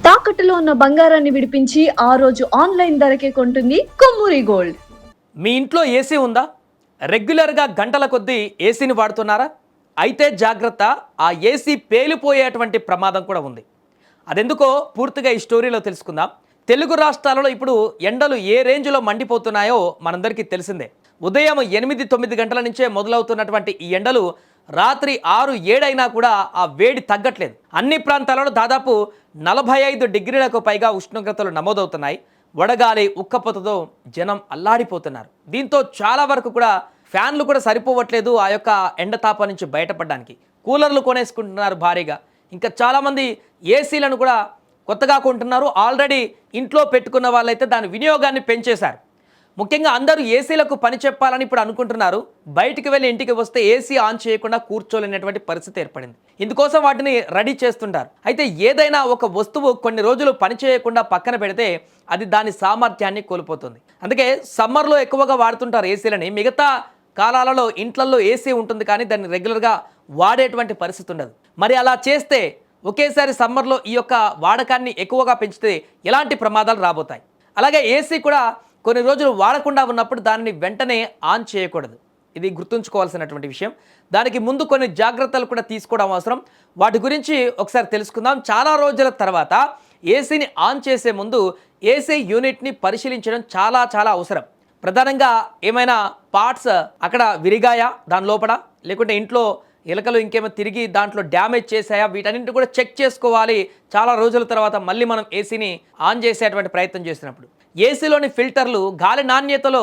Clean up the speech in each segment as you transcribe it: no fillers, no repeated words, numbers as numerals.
తాకట్టులో ఉన్న బంగారాన్ని విడిపించి ఆ రోజు ఆన్లైన్ ధరకే కొంటుంది కొమ్మూరి గోల్డ్. మీ ఇంట్లో ఏసీ ఉందా? రెగ్యులర్గా గంటల కొద్దీ ఏసీని వాడుతున్నారా? అయితే జాగ్రత్త, ఆ ఏసీ పేలిపోయేటువంటి ప్రమాదం కూడా ఉంది. అదెందుకో పూర్తిగా ఈ స్టోరీలో తెలుసుకుందాం. తెలుగు రాష్ట్రాలలో ఇప్పుడు ఎండలు ఏ రేంజ్లో మండిపోతున్నాయో మనందరికీ తెలిసిందే. ఉదయం 8-9 గంటల నుంచే మొదలవుతున్నటువంటి ఈ ఎండలు రాత్రి 6-7 అయినా కూడా ఆ వేడి తగ్గట్లేదు. అన్ని ప్రాంతాలలో దాదాపు 45 డిగ్రీలకు పైగా ఉష్ణోగ్రతలు నమోదవుతున్నాయి. వడగాలి ఉక్కపోతతో జనం అల్లాడిపోతున్నారు. దీంతో చాలా వరకు కూడా ఫ్యాన్లు కూడా సరిపోవట్లేదు ఆ యొక్క ఎండ తాపం నుంచి బయటపడడానికి. కూలర్లు కొనేసుకుంటున్నారు భారీగా. ఇంకా చాలామంది ఏసీలను కూడా కొత్తగా కొంటున్నారు. ఆల్రెడీ ఇంట్లో పెట్టుకున్న వాళ్ళైతే దాని వినియోగాన్ని పెంచేశారు. ముఖ్యంగా అందరూ ఏసీలకు పని చెప్పాలని ఇప్పుడు అనుకుంటున్నారు. బయటికి వెళ్ళి ఇంటికి వస్తే ఏసీ ఆన్ చేయకుండా కూర్చోలేనటువంటి పరిస్థితి ఏర్పడింది. ఇందుకోసం వాటిని రెడీ చేస్తుంటారు. అయితే ఏదైనా ఒక వస్తువు కొన్ని రోజులు పని చేయకుండా పక్కన పెడితే అది దాని సామర్థ్యాన్ని కోల్పోతుంది. అందుకే సమ్మర్లో ఎక్కువగా వాడుతుంటారు ఏసీలని. మిగతా కాలాలలో ఇంట్లలో ఏసీ ఉంటుంది కానీ దాన్ని రెగ్యులర్గా వాడేటువంటి పరిస్థితి ఉండదు. మరి అలా చేస్తే ఒకేసారి సమ్మర్లో ఈ యొక్క వాడకాన్ని ఎక్కువగా పెంచితే ఎలాంటి ప్రమాదాలు రాబోతాయి? అలాగే ఏసీ కూడా కొన్ని రోజులు వాడకుండా ఉన్నప్పుడు దానిని వెంటనే ఆన్ చేయకూడదు. ఇది గుర్తుంచుకోవాల్సినటువంటి విషయం. దానికి ముందు కొన్ని జాగ్రత్తలు కూడా తీసుకోవడం అవసరం. వాటి గురించి ఒకసారి తెలుసుకుందాం. చాలా రోజుల తర్వాత ఏసీని ఆన్ చేసే ముందు ఏసీ యూనిట్ని పరిశీలించడం చాలా అవసరం. ప్రధానంగా ఏమైనా పార్ట్స్ అక్కడ విరిగాయా దాని లోపల, లేకుంటే ఇంట్లో ఎలకలు ఇంకేమో తిరిగి దాంట్లో డ్యామేజ్ చేశాయా, వీటన్నింటినీ కూడా చెక్ చేసుకోవాలి. చాలా రోజుల తర్వాత మళ్ళీ మనం ఏసీని ఆన్ చేసేటువంటి ప్రయత్నం చేసినప్పుడు ఏసీలోని ఫిల్టర్లు గాలి నాణ్యతలో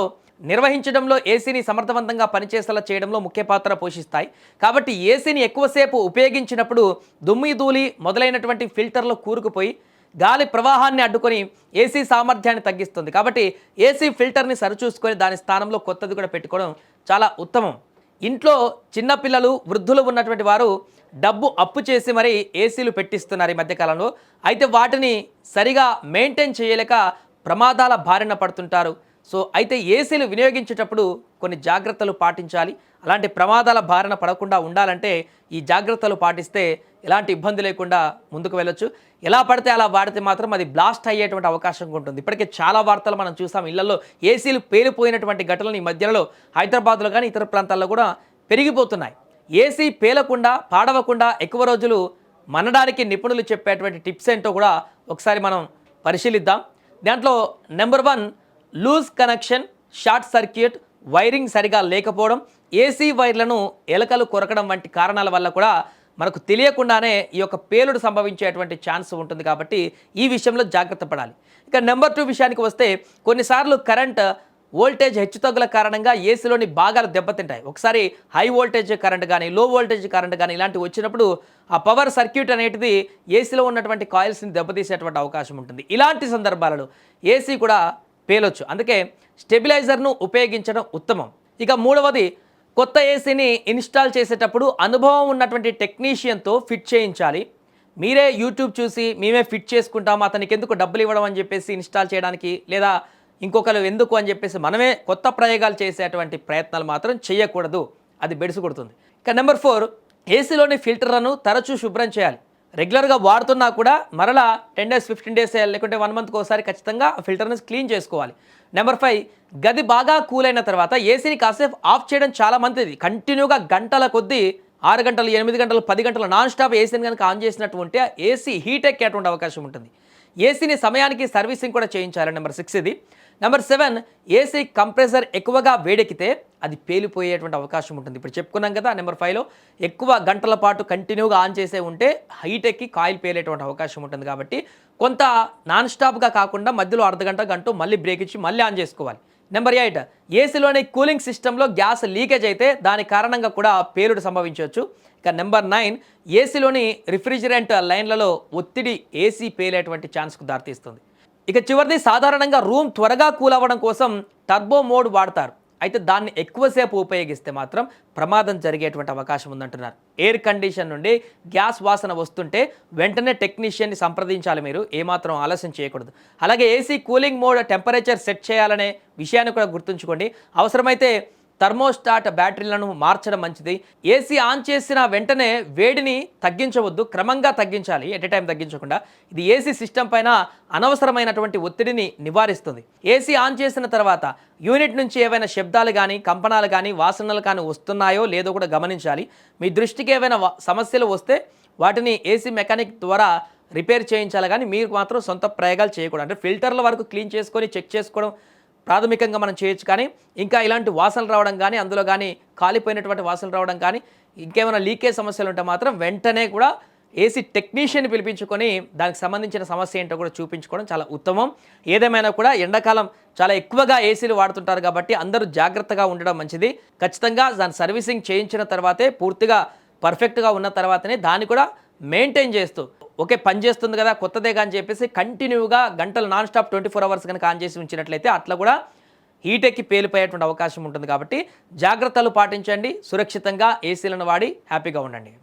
నిర్వహించడంలో ఏసీని సమర్థవంతంగా పనిచేసేలా చేయడంలో ముఖ్య పాత్ర పోషిస్తాయి. కాబట్టి ఏసీని ఎక్కువసేపు ఉపయోగించినప్పుడు దుమ్మి ధూళి మొదలైనటువంటి ఫిల్టర్లు కూరుకుపోయి గాలి ప్రవాహాన్ని అడ్డుకొని ఏసీ సామర్థ్యాన్ని తగ్గిస్తుంది. కాబట్టి ఏసీ ఫిల్టర్ని సరిచూసుకొని దాని స్థానంలో కొత్తది కూడా పెట్టుకోవడం చాలా ఉత్తమం. ఇంట్లో చిన్నపిల్లలు వృద్ధులు ఉన్నటువంటి వారు డబ్బు అప్పు చేసి మరీ ఏసీలు పెట్టిస్తున్నారు ఈ మధ్యకాలంలో. అయితే వాటిని సరిగా మెయింటైన్ చేయలేక ప్రమాదాల బారిన పడుతుంటారు. సో అయితే ఏసీలు వినియోగించేటప్పుడు కొన్ని జాగ్రత్తలు పాటించాలి. అలాంటి ప్రమాదాల బారిన పడకుండా ఉండాలంటే ఈ జాగ్రత్తలు పాటిస్తే ఎలాంటి ఇబ్బంది లేకుండా ముందుకు వెళ్ళొచ్చు. ఎలా పడితే అలా వాడితే మాత్రం అది బ్లాస్ట్ అయ్యేటువంటి అవకాశం ఉంటుంది. ఇప్పటికే చాలా వార్తలు మనం చూసాం. ఇళ్లలో ఏసీలు పేలిపోయినటువంటి ఘటనలు ఈ మధ్యలో హైదరాబాద్లో కానీ ఇతర ప్రాంతాల్లో కూడా పెరిగిపోతున్నాయి. ఏసీ పేలకుండా పాడవకుండా ఎక్కువ రోజులు మనడానికి నిపుణులు చెప్పేటువంటి టిప్స్ ఏంటో కూడా ఒకసారి మనం పరిశీలిద్దాం. దాంట్లో number 1, loose connection, short circuit, wiring సరిగా లేకపోవడం, ఏసీ వైర్లను ఎలకలు కొరకడం వంటి కారణాల వల్ల కూడా మనకు తెలియకుండానే ఈ యొక్క పేలుడు సంభవించేటువంటి ఛాన్స్ ఉంటుంది. కాబట్టి ఈ విషయంలో జాగ్రత్త పడాలి. ఇక నెంబర్ 2 విషయానికి వస్తే కొన్నిసార్లు కరెంట్ వోల్టేజ్ హెచ్చుతగ్గుల కారణంగా ఏసీలోని భాగాలు దెబ్బతింటాయి. ఒకసారి హై వోల్టేజ్ కరెంట్ కానీ లో వోల్టేజ్ కరెంట్ కానీ ఇలాంటివి వచ్చినప్పుడు ఆ పవర్ సర్క్యూట్ అనేటిది ఏసీలో ఉన్నటువంటి కాయిల్స్ని దెబ్బతీసేటువంటి అవకాశం ఉంటుంది. ఇలాంటి సందర్భాలలో ఏసీ కూడా పేలొచ్చు. అందుకే స్టెబిలైజర్ను ఉపయోగించడం ఉత్తమం. ఇక 3వది, కొత్త ఏసీని ఇన్స్టాల్ చేసేటప్పుడు అనుభవం ఉన్నటువంటి టెక్నీషియన్తో ఫిట్ చేయించాలి. మీరే యూట్యూబ్ చూసి మేమే ఫిట్ చేసుకుంటాం, అతనికి ఎందుకు డబ్బులు ఇవ్వడం అని చెప్పేసి ఇన్స్టాల్ చేయడానికి, లేదా ఇంకొకరు ఎందుకు అని చెప్పేసి మనమే కొత్త ప్రయోగాలు చేసేటువంటి ప్రయత్నాలు మాత్రం చేయకూడదు. అది బెడిసి కొడుతుంది. ఇక నెంబర్ 4, ఏసీలోని ఫిల్టర్లను తరచూ శుభ్రం చేయాలి. రెగ్యులర్గా వాడుతున్నా కూడా మరలా 10 days 15 days లేకుంటే 1 monthకి ఒకసారి ఖచ్చితంగా ఫిల్టర్ని క్లీన్ చేసుకోవాలి. నెంబర్ 5, గది బాగా కూల్ అయిన తర్వాత ఏసీని కాసేపు ఆఫ్ చేయడం చాలా మంచిది. కంటిన్యూగా గంటల కొద్దీ 6 గంటలు 8 గంటలు 10 గంటలు నాన్ స్టాప్ ఏసీని కనుక ఆన్ చేసినట్టు ఉంటే ఏసీ హీట్ ఎక్కేటువంటి అవకాశం ఉంటుంది. ఏసీని సమయానికి సర్వీసింగ్ కూడా చేయించాలి. నెంబర్ 6 ఇది. నెంబర్ 7, ఏసీ కంప్రెసర్ ఎక్కువగా వేడెక్కితే అది పేలిపోయేటువంటి అవకాశం ఉంటుంది. ఇప్పుడు చెప్పుకున్నాం కదా. నెంబర్ 5లో ఎక్కువ గంటల పాటు కంటిన్యూగా ఆన్ చేసే ఉంటే హీట్ ఎక్కి కాయిల్ పేలేటువంటి అవకాశం ఉంటుంది. కాబట్టి కొంత నాన్ స్టాప్గా కాకుండా మధ్యలో అర్ధగంట గంట మళ్ళీ బ్రేక్ ఇచ్చి మళ్ళీ ఆన్ చేసుకోవాలి. నెంబర్ 8, ఏసీలోని కూలింగ్ సిస్టంలో గ్యాస్ లీకేజ్ అయితే దాని కారణంగా కూడా పేలుడు సంభవించవచ్చు. ఇక నెంబర్ 9, ఏసీలోని రిఫ్రిజిరెంట్ లైన్లలో ఒత్తిడి ఏసీ పేలేటువంటి ఛాన్స్కు దారితీస్తుంది. ఇక చివరిది, సాధారణంగా రూమ్ త్వరగా కూల్ అవ్వడం కోసం టర్బో మోడ్ వాడతారు. అయితే దాన్ని ఎక్కువసేపు ఉపయోగిస్తే మాత్రం ప్రమాదం జరిగేటువంటి అవకాశం ఉందంటున్నారు. ఎయిర్ కండిషన్ నుండి గ్యాస్ వాసన వస్తుంటే వెంటనే టెక్నీషియన్ని సంప్రదించాలి. మీరు ఏమాత్రం ఆలస్యం చేయకూడదు. అలాగే AC cooling mode temperature set చేయాలనే విషయాన్ని కూడా గుర్తుంచుకోండి. అవసరమైతే థర్మోస్టాట్ బ్యాటరీలను మార్చడం మంచిది. ఏసీ ఆన్ చేసిన వెంటనే వేడిని తగ్గించవద్దు, క్రమంగా తగ్గించాలి, ఎట్ ఏ టైం తగ్గించకుండా. ఇది ఏసీ సిస్టమ్ పైన అనవసరమైనటువంటి ఒత్తిడిని నివారిస్తుంది. ఏసీ ఆన్ చేసిన తర్వాత యూనిట్ నుంచి ఏవైనా శబ్దాలు కానీ, కంపనాలు కానీ, వాసనలు కానీ వస్తున్నాయో లేదో కూడా గమనించాలి. మీ దృష్టికి ఏవైనా సమస్యలు వస్తే వాటిని ఏసీ మెకానిక్ ద్వారా రిపేర్ చేయించాలి, కానీ మీరు మాత్రం సొంత ప్రయోగాలు చేయకూడదు. అంటే ఫిల్టర్ల వరకు క్లీన్ చేసుకొని చెక్ చేసుకోవడం ప్రాథమికంగా మనం చేయొచ్చు, కానీ ఇంకా ఇలాంటి వాసనలు రావడం కానీ, అందులో కానీ కాలిపోయినటువంటి వాసనలు రావడం కానీ, ఇంకేమైనా లీకేజ్ సమస్యలు ఉంటే మాత్రం వెంటనే కూడా ఏసీ టెక్నీషియన్ పిలిపించుకొని దానికి సంబంధించిన సమస్య ఏంటో కూడా చూపించుకోవడం చాలా ఉత్తమం. ఏదేమైనా కూడా ఎండాకాలం చాలా ఎక్కువగా ఏసీలు వాడుతుంటారు కాబట్టి అందరూ జాగ్రత్తగా ఉండడం మంచిది. ఖచ్చితంగా దాని సర్వీసింగ్ చేయించిన తర్వాతే, పూర్తిగా పర్ఫెక్ట్గా ఉన్న తర్వాతనే దాన్ని కూడా మెయింటైన్ చేస్తూ, ఓకే పని చేస్తుంది కదా కొత్తదే కానీ చెప్పేసి కంటిన్యూగా గంటలు నాన్ స్టాప్ 24 అవర్స్ కనుక ఆన్ చేసి ఉంచినట్లయితే అట్లా కూడా హీట్ ఎక్కి పేలిపోయేటువంటి అవకాశం ఉంటుంది. కాబట్టి జాగ్రత్తలు పాటించండి, సురక్షితంగా ఏసీలను వాడి హ్యాపీగా ఉండండి.